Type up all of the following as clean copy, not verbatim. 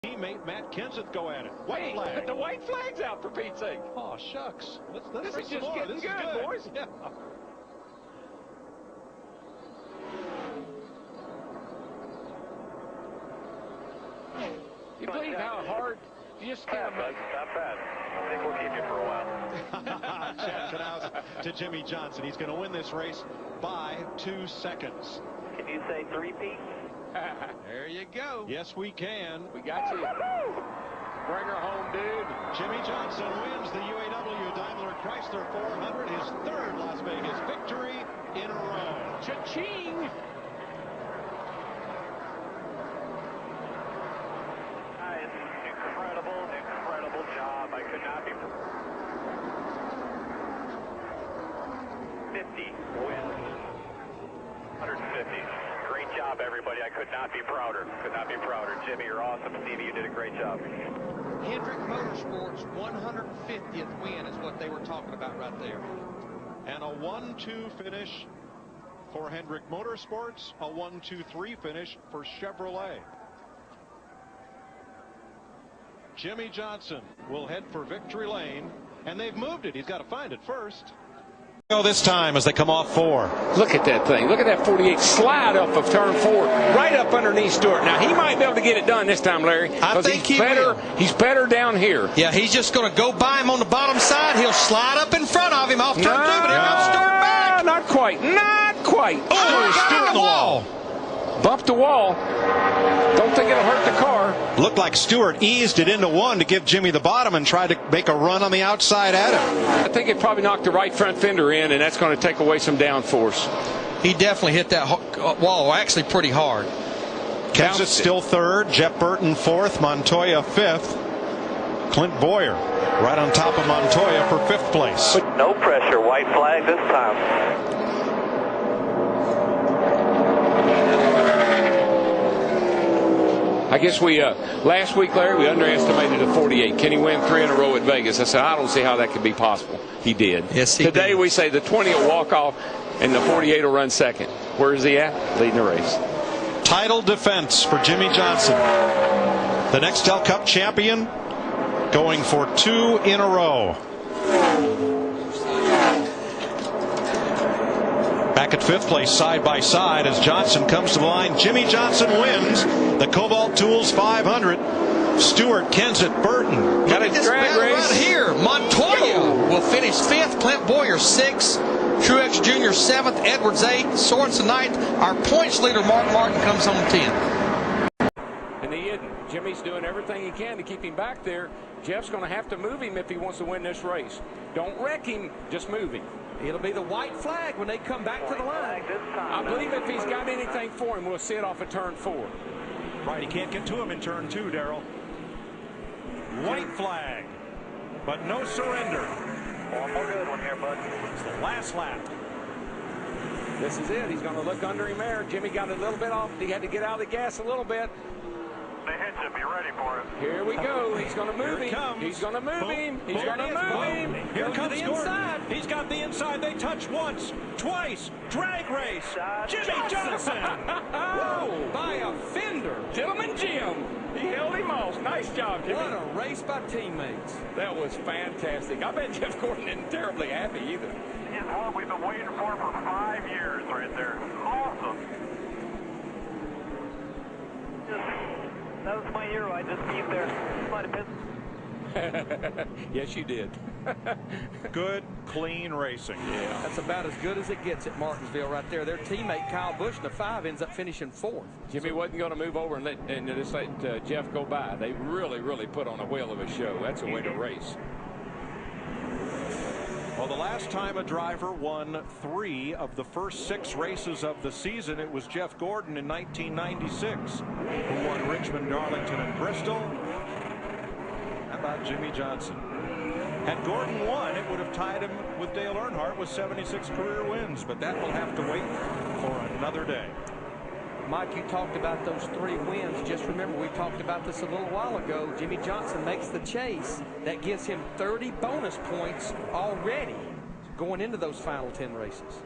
Teammate Matt Kenseth go at it. White flag. The white flag's out, for Pete's sake. Oh, shucks. This is just getting good, boys. Yeah. You believe how hard you just can't. Not bad. I think we'll keep you for a while. Shout out to Jimmie Johnson. He's going to win this race by 2 seconds. Can you say 3-peat? There you go. Yes, we can. We got you. Bring her home, dude. Jimmie Johnson wins the UAW Daimler Chrysler 400, his third Las Vegas victory in a row. Cha-ching! Incredible job. I could not be. 50 wins. 150. Great job, everybody. I could not be prouder. Jimmie, you're awesome. Stevie, you did a great job. Hendrick Motorsports' 150th win is what they were talking about right there. And a 1-2 finish for Hendrick Motorsports, a 1-2-3 finish for Chevrolet. Jimmie Johnson will head for victory lane, and they've moved it. He's got to find it first. This time as they come off 4. Look at that thing. Look at that 48 slide up of turn 4, right up underneath Stewart. Now, he might be able to get it done this time, Larry. I think he will. He's better down here. Yeah, he's just going to go by him on the bottom side. He'll slide up in front of him off turn 2, but here comes Stewart back. Not quite. Not quite. Oh, Stewart in the wall. Bumped the wall. Don't think it'll hurt the car. Looked like Stewart eased it into 1 to give Jimmie the bottom and tried to make a run on the outside at him. I think it probably knocked the right front fender in, and that's going to take away some downforce. He definitely hit that wall actually pretty hard. Kenseth still 3rd, Jeff Burton 4th, Montoya 5th. Clint Boyer right on top of Montoya for 5th place. No pressure. White flag this time. I guess last week, Larry, we underestimated the 48. Can he win 3 in a row at Vegas? I said, I don't see how that could be possible. He did. Yes, he Today did. we say the 20 will walk off and the 48 will run second. Where is he at? Leading the race. Title defense for Jimmie Johnson. The Nextel Cup champion going for 2 in a row. Back at 5th place, side by side, as Johnson comes to the line. Jimmie Johnson wins the Cobalt Tools 500. Stewart, Kenseth, Burton. Got a drag race right here. Montoya will finish 5th. Clint Boyer 6th. Truex Jr. 7th. Edwards 8th. Sorensen 9th. Our points leader, Mark Martin, comes home 10th. And he isn't. Jimmie's doing everything he can to keep him back there. Jeff's going to have to move him if he wants to win this race. Don't wreck him, just move him. It'll be the white flag when they come back to the line. I believe if he's got anything for him, we'll see it off of turn 4. Right, he can't get to him in turn 2, Darrell. White flag, but no surrender. One more good one here, bud. It's the last lap. This is it. He's going to look under him there. Jimmie got a little bit off. He had to get out of the gas a little bit. They hit you. Be ready for it. Here we go. He's going to move him. He's going to move him. He's going to move him. Here comes the inside. He's got the inside. They touch once, twice. Drag race. Jimmie Johnson. Whoa, by a fender. Gentleman Jim. He held him off. Nice job, Jimmie. What a race by teammates. That was fantastic. I bet Jeff Gordon isn't terribly happy either. It's what we've been waiting for 5 years right there. Awesome. That was my hero. I just beat there. Might have been. Yes, you did. Good, clean racing. Yeah. That's about as good as it gets at Martinsville right there. Their teammate Kyle Busch in the 5 ends up finishing 4th. Jimmie wasn't going to move over and just let Jeff go by. They really put on a whale of a show. That's a way to race. Well, the last time a driver won 3 of the first 6 races of the season, it was Jeff Gordon in 1996, who won Richmond, Darlington, and Bristol. How about Jimmie Johnson? Had Gordon won, it would have tied him with Dale Earnhardt with 76 career wins, but that will have to wait for another day. Mike, you talked about those 3 wins. Just remember, we talked about this a little while ago. Jimmie Johnson makes the chase. That gives him 30 bonus points already going into those final 10 races.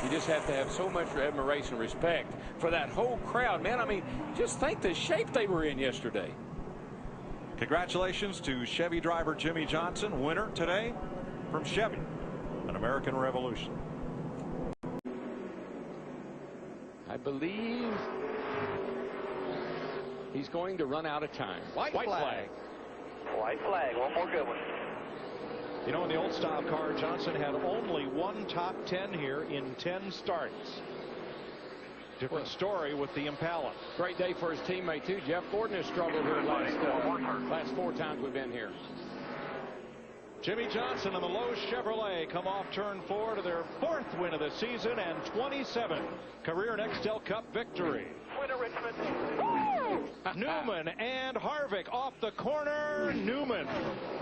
You just have to have so much admiration and respect for that whole crowd, man. I mean, just think the shape they were in yesterday. Congratulations to Chevy driver Jimmie Johnson, winner today from Chevy, an American Revolution. I believe he's going to run out of time. White flag. White flag. One more good one. You know, in the old style car, Johnson had only one top 10 here in 10 starts. Different story with the Impala. Great day for his teammate, too. Jeff Gordon has struggled here last 4 times we've been here. Jimmie Johnson and the Lowe's Chevrolet come off turn 4 to their 4th win of the season and 27th career Nextel Cup victory. Winner Richmond. Newman and Harvick off the corner. Newman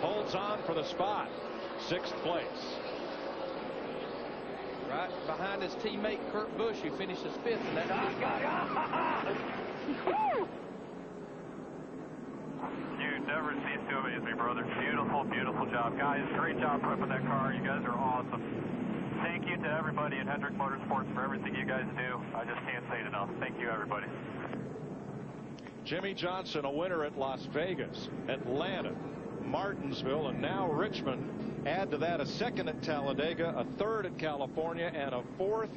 holds on for the spot. 6th place. Right behind his teammate Kurt Busch, who finishes 5th in that You never cease to amaze me, brother. Beautiful, beautiful job. Guys, great job prepping that car. You guys are awesome. Thank you to everybody at Hendrick Motorsports for everything you guys do. I just can't say it enough. Thank you, everybody. Jimmie Johnson, a winner at Las Vegas, Atlanta, Martinsville, and now Richmond. Add to that a 2nd at Talladega, a 3rd at California, and a 4th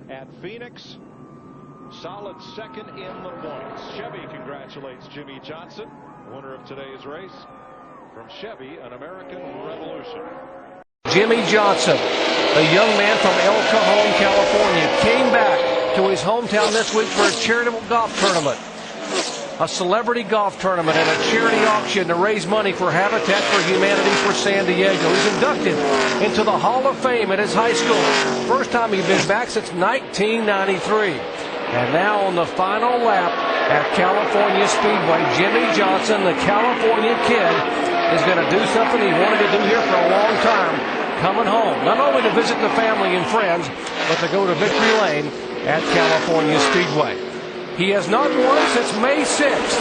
at Phoenix. Solid 2nd in the points. Chevy congratulates Jimmie Johnson, winner of today's race. From Chevy, an American Revolution. Jimmie Johnson, the young man from El Cajon, California, came back to his hometown this week for a charitable golf tournament. A celebrity golf tournament and a charity auction to raise money for Habitat for Humanity for San Diego. He's inducted into the Hall of Fame at his high school. First time he's been back since 1993. And now on the final lap at California Speedway, Jimmie Johnson, the California kid, is going to do something he wanted to do here for a long time, coming home. Not only to visit the family and friends, but to go to Victory Lane at California Speedway. He has not won since May 6th,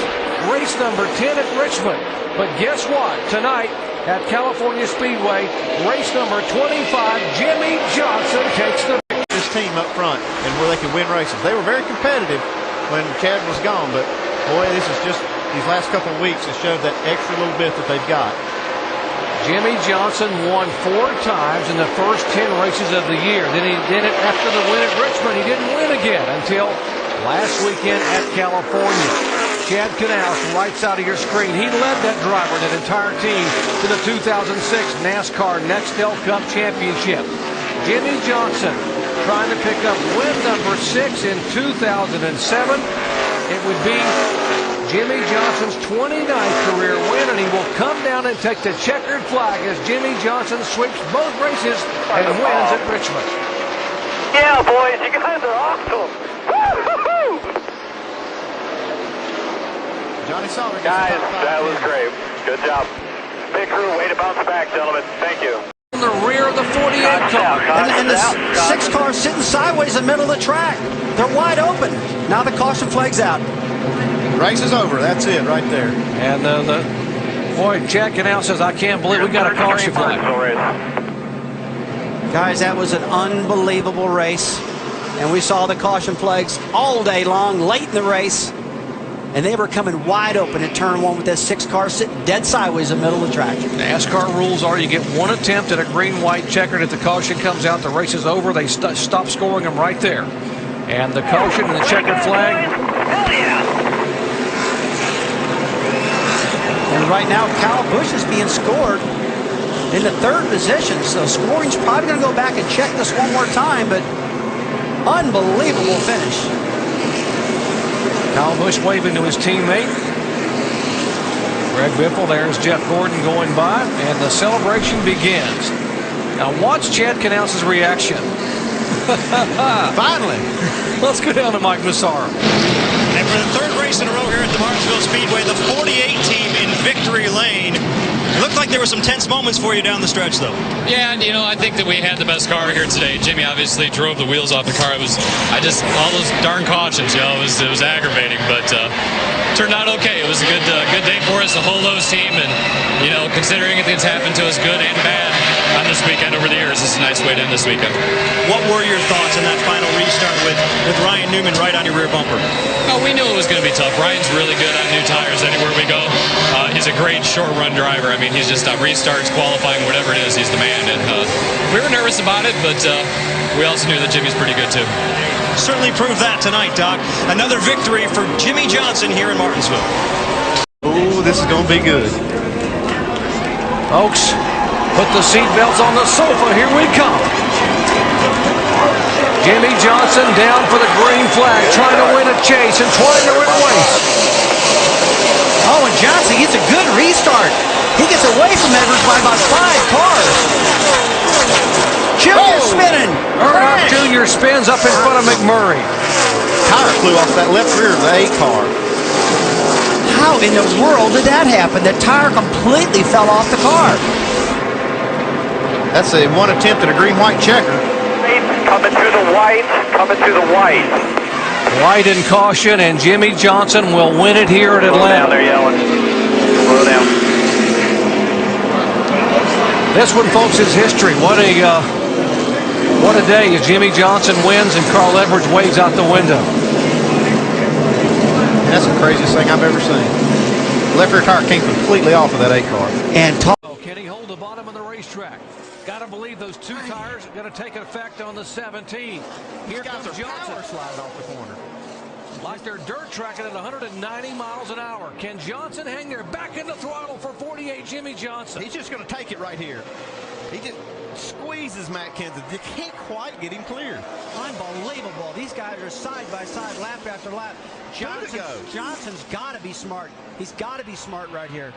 race number 10 at Richmond. But guess what? Tonight at California Speedway, race number 25, Jimmie Johnson takes the this team up front and where they can win races. They were very competitive when Chad was gone, but boy, this is just these last couple of weeks has showed that extra little bit that they've got. Jimmie Johnson won 4 times in the first 10 races of the year. Then he did it after the win at Richmond. He didn't win again until last weekend at California. Chad Knaus, right side of your screen, he led that driver and that entire team to the 2006 NASCAR Nextel Cup Championship. Jimmie Johnson trying to pick up win number 6 in 2007. It would be Jimmie Johnson's 29th career win, and he will come down and take the checkered flag as Jimmie Johnson sweeps both races and wins at Richmond. Yeah, boys, you guys are awesome. Johnny Sauter. Guys, that was great. Good job. Big crew, way to bounce back, gentlemen. Thank you. In the rear of the 48 car. And the 6 car sitting sideways in the middle of the track. They're wide open. Now the caution flag's out. Race is over. That's it right there. And boy, Chad Knaus says, I can't believe we got a caution flag. Guys, that was an unbelievable race. And we saw the caution flags all day long, late in the race. And they were coming wide open at turn 1 with that 6 car sitting dead sideways in the middle of the track. NASCAR rules are you get one attempt at a green-white checkered. If the caution comes out, the race is over. They stop scoring them right there. And the caution and the checkered flag. Hell yeah! And right now, Kyle Busch is being scored in the 3rd position. So scoring's probably going to go back and check this one more time, but unbelievable finish. Kyle Busch waving to his teammate. Greg Biffle, there's Jeff Gordon going by, and the celebration begins. Now watch Chad Knaus' reaction. Finally. Let's go down to Mike Massaro. And for the 3rd race in a row here at the Martinsville Speedway, the 48 team in Victory Lane. It looked like there were some tense moments for you down the stretch, though. Yeah, and I think that we had the best car here today. Jimmie obviously drove the wheels off the car. All those darn cautions, it was aggravating, but turned out okay. It was a good day for us, the whole Lowe's team, and considering everything's happened to us, good and bad. on this weekend over the years. This is a nice way to end this weekend. What were your thoughts in that final restart with Ryan Newman right on your rear bumper? Oh, we knew it was going to be tough. Ryan's really good on new tires anywhere we go. He's a great short-run driver. I mean, he's just on restarts, qualifying, whatever it is, he's the man. And we were nervous about it, but we also knew that Jimmie's pretty good, too. Certainly proved that tonight, Doc. Another victory for Jimmie Johnson here in Martinsville. Oh, this is going to be good. Folks, put the seat belts on the sofa. Here we come. Jimmie Johnson down for the green flag, trying to win a chase and trying to win a race. Oh, and Johnson gets a good restart. He gets away from Edwards by about 5 cars. Junior spinning. Earnhardt Jr. spins up in front of McMurray. Tire flew off that left rear of the A car. How in the world did that happen? The tire completely fell off the car. That's a one attempt at a green-white checker. Coming through the white, coming through the white. White in caution, and Jimmie Johnson will win it here at Slow down, Atlanta. they're yelling. Slow down. This one, folks, is history. What a day as Jimmie Johnson wins and Carl Edwards waves out the window. That's the craziest thing I've ever seen. Left rear tire came completely off of that A car. And can he hold the bottom of the racetrack? Got to believe those 2 tires are going to take effect on the 17. Here comes Johnson sliding off the corner. Like they're dirt tracking at 190 miles an hour. Can Johnson hang there? Back in the throttle for 48, Jimmie Johnson. He's just going to take it right here. He just squeezes Matt Kenseth. You can't quite get him cleared. unbelievable. These guys are side by side, lap after lap. Johnson's got to be smart. He's got to be smart right here.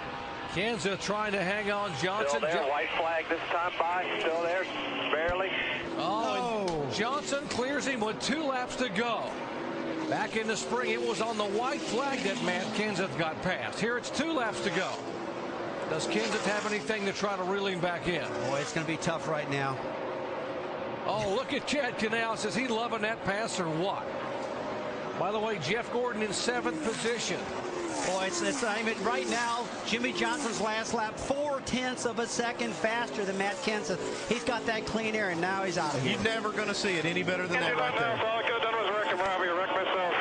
Kenseth trying to hang on. Johnson. Still there, white flag this time by. Still there, barely. Oh, Johnson clears him with 2 laps to go. Back in the spring, it was on the white flag that Matt Kenseth got past. Here it's 2 laps to go. Does Kenseth have anything to try to reel him back in? Boy, it's going to be tough right now. Oh, look at Chad Canals. Is he loving that pass or what? By the way, Jeff Gordon in 7th position. Boy, I mean, right now, Jimmie Johnson's last lap, 0.4 of a second faster than Matt Kenseth. He's got that clean air, and now he's out of here. You're never going to see it any better than that right there. All I could have done was wreck him, Robbie. Wreck myself.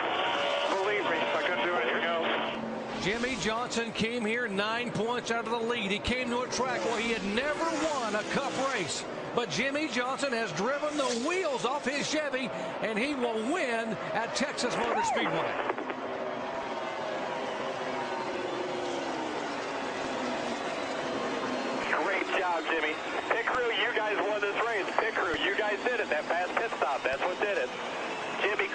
Believe me, I couldn't do anything else. Jimmie Johnson came here 9 points out of the lead. He came to a track where he had never won a Cup race. But Jimmie Johnson has driven the wheels off his Chevy, and he will win at Texas Motor Speedway. Great job, Jimmie. Pit crew, you guys won this race. Pit crew, you guys did it. That fast pit stop, that's what did it. Jimmie,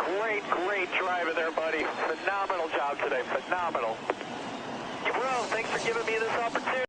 great driving there, buddy. Phenomenal job today. Phenomenal. Bro, thanks for giving me this opportunity.